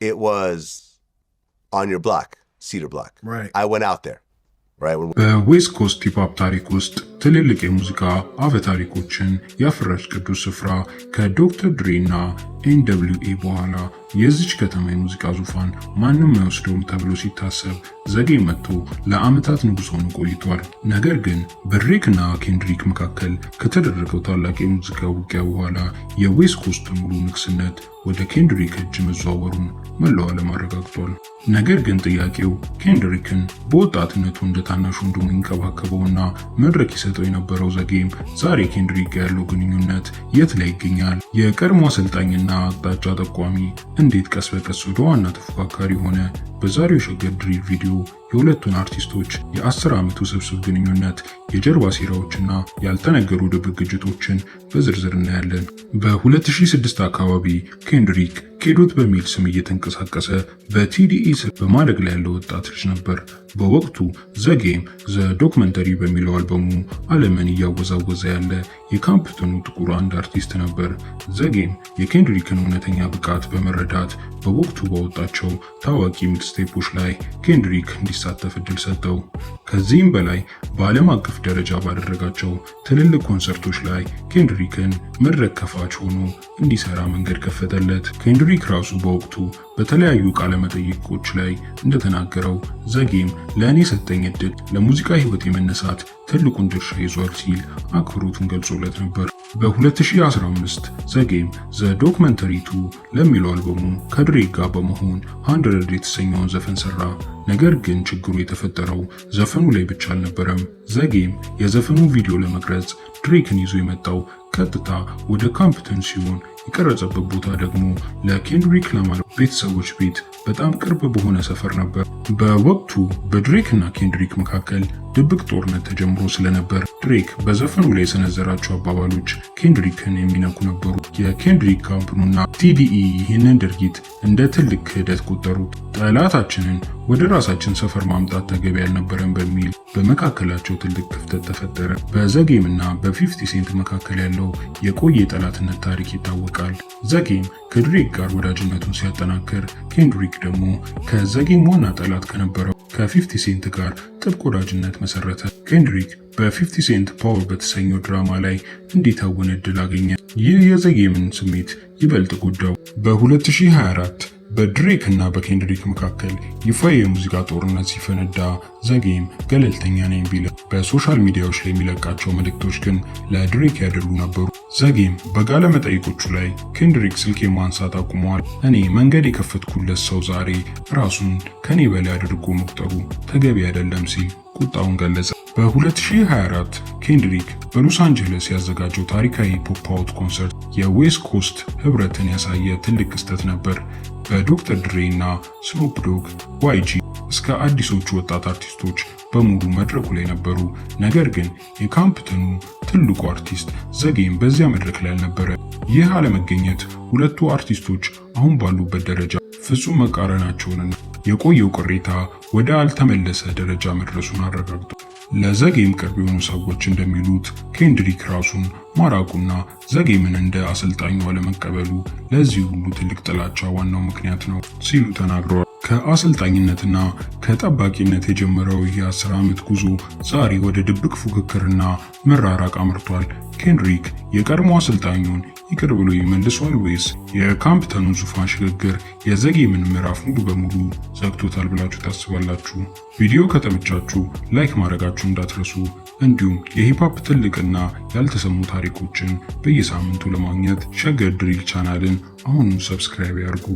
it was on your block, Cedar Block. Right. I went out there. በዌስት ኮስት ሂፕሆፕ ታሪክ ውስጥ ትልልቅ የሙዚቃ አፈ ታሪኮችን ያፈራች ቅዱስ ስፍራ ከዶክተር ድሬ እና ኤንደብሊውኤ በኋላ የዚች ከተማ የሙዚቃ ዙፋን ማንም አይወስደውም ተብሎ ሲታሰብ ዘጌ መጥቶ ለዓመታት ንጉሥ ሆኖ ቆይቷል። ነገር ግን በድሬክ እና ኬንድሪክ መካከል ከተደረገው ታላቅ የሙዚቃ ውጊያ በኋላ የዌስት ኮስት ሙሉ ንግስነት ወደ ኬንድሪክ እጅ መዘዋወሩን መላው ዓለም አረጋግጧል። ነገር ግን ጥያቄው ኬንድሪክን በወጣትነቱ እንደ ታናሹ ወንድሙ ይንከባከበውና መድረክ ይሰጠው የነበረው ዘጌም ዛሬ ኬንድሪክ ጋር ያለው ግንኙነት የት ላይ ይገኛል? የቀድሞ አሰልጣኝና አቅጣጫ ጠቋሚ እንዴት ቀስ በቀስ ወደ ዋና ተፎካካሪ ሆነ? በዛሬው ሸገር ድሪል ቪዲዮ የሁለቱን አርቲስቶች የ10 ዓመት ውስብስብ ግንኙነት፣ የጀርባ ሴራዎችና ያልተነገሩ ድብቅ ግጭቶችን በዝርዝር እናያለን። በ2006 አካባቢ ኬንድሪክ ኬዶት በሚል ስም እየተንቀሳቀሰ በቲዲኢ ስር በማደግ ላይ ያለው ወጣት ልጅ ነበር። በወቅቱ ዘጌም ዘ ዶክመንተሪ በሚለው አልበሙ ዓለምን እያወዛወዘ ያለ የካምፕተኑ ጥቁር አንድ አርቲስት ነበር። ዘጌም የኬንድሪክን እውነተኛ ብቃት በመረዳት በወቅቱ ባወጣቸው ታዋቂ ሚክስቴፖች ላይ ኬንድሪክ እንዲሳተፍ እድል ሰጠው። ከዚህም በላይ በዓለም አቀፍ ደረጃ ባደረጋቸው ትልልቅ ኮንሰርቶች ላይ ኬንድሪክን መድረክ ከፋች ሆኖ እንዲሰራ መንገድ ከፈተለት። ኬንድሪክ ራሱ በወቅቱ በተለያዩ ቃለ መጠይቆች ላይ እንደተናገረው ዘጌም ለእኔ ሰጠኝ እድል ለሙዚቃ ህይወት የመነሳት ትልቁን ድርሻ ይዟል ሲል አክብሮቱን ገልጾለት ነበር። በ2015 ዘጌም ዘ ዶክመንተሪ 2 ለሚለው አልበሙ ከድሬክ ጋር በመሆን 100 የተሰኘውን ዘፈን ሰራ። ነገር ግን ችግሩ የተፈጠረው ዘፈኑ ላይ ብቻ አልነበረም። ዘጌም የዘፈኑን ቪዲዮ ለመቅረጽ ድሬክን ይዞ የመጣው ቀጥታ ወደ ካምፕተን ሲሆን የቀረጸበት ቦታ ደግሞ ለኬንድሪክ ላማር ቤተሰቦች ቤት በጣም ቅርብ በሆነ ሰፈር ነበር። በወቅቱ በድሬክ እና ኬንድሪክ መካከል ድብቅ ጦርነት ተጀምሮ ስለነበር ድሬክ በዘፈኑ ላይ የሰነዘራቸው አባባሎች ኬንድሪክን የሚነኩ ነበሩ። የኬንድሪክ ካምፕኑና ቲዲኢ ይህንን ድርጊት እንደ ትልቅ ክህደት ቆጠሩት። ጠላታችንን ወደ ራሳችን ሰፈር ማምጣት ተገቢ ያልነበረን በሚል በመካከላቸው ትልቅ ክፍተት ተፈጠረ። በዘጌም እና በ50 ሴንት መካከል ያለው የቆየ ጠላትነት ታሪክ ይታወቃል። ዘጌም ከድሬክ ጋር ወዳጅነቱን ሲያጠናክር፣ ኬንድሪክ ደግሞ ከዘጌም ዋና ጠላት ከነበረው ከ50 ሴንት ጋር ጥብቅ ወዳጅነት መሰረተ። ኬንድሪክ በ50 ሴንት ፓወር በተሰኘው ድራማ ላይ እንዲተውን እድል አገኘ። ይህ የዘጌምን ስሜት ይበልጥ ጎዳው። በ2024 በድሬክ እና በኬንድሪክ መካከል ይፋ የሙዚቃ ጦርነት ሲፈነዳ ዘጌም ገለልተኛ ነኝ ቢልም በሶሻል ሚዲያዎች ላይ የሚለቃቸው መልእክቶች ግን ለድሬክ ያደሉ ነበሩ። ዘጌም በጋለ መጠይቆቹ ላይ ኬንድሪክ ስልክ ማንሳት አቁመዋል፣ እኔ መንገድ የከፈትኩለት ሰው ዛሬ ራሱን ከኔ በላይ አድርጎ መቁጠሩ ተገቢ አይደለም ሲል ቁጣውን ገለጸ። በ2024 ኬንድሪክ በሎስ አንጀለስ ያዘጋጀው ታሪካዊ ፖፕ አውት ኮንሰርት የዌስት ኮስት ህብረትን ያሳየ ትልቅ ክስተት ነበር። በዶክተር ድሬ እና ስኖፕ ዶግ፣ ዋይጂ እስከ አዲሶቹ ወጣት አርቲስቶች በሙሉ መድረኩ ላይ ነበሩ። ነገር ግን የካምፕተኑ ትልቁ አርቲስት ዘጌም በዚያ መድረክ ላይ አልነበረ። ይህ አለመገኘት ሁለቱ አርቲስቶች አሁን ባሉበት ደረጃ ፍጹም መቃረናቸውንና የቆየው ቅሬታ ወደ አልተመለሰ ደረጃ መድረሱን አረጋግጧል። ለዘጌም ቅርብ የሆኑ ሰዎች እንደሚሉት ኬንድሪክ ራሱን ማራቁና ዘጌምን እንደ አሰልጣኙ አለመቀበሉ ለዚህ ሁሉ ትልቅ ጥላቻ ዋናው ምክንያት ነው ሲሉ ተናግረዋል። ከአሰልጣኝነትና ከጠባቂነት የጀመረው የ10 ዓመት ጉዞ ዛሬ ወደ ድብቅ ፉክክርና መራራቅ አምርቷል። ኬንድሪክ የቀድሞ አሰልጣኙን ይቅር ብሎ ይመልሷል ወይስ የካምፕተኑን ዙፋን ሽግግር የዘጌምን ምዕራፍ ሙሉ በሙሉ ዘግቶታል ብላችሁ ታስባላችሁ? ቪዲዮ ከተመቻችሁ ላይክ ማድረጋችሁ እንዳትረሱ። እንዲሁም የሂፕሆፕ ትልቅና ያልተሰሙ ታሪኮችን በየሳምንቱ ለማግኘት ሸገር ድሪል ቻናልን አሁኑ ሰብስክራይብ ያድርጉ።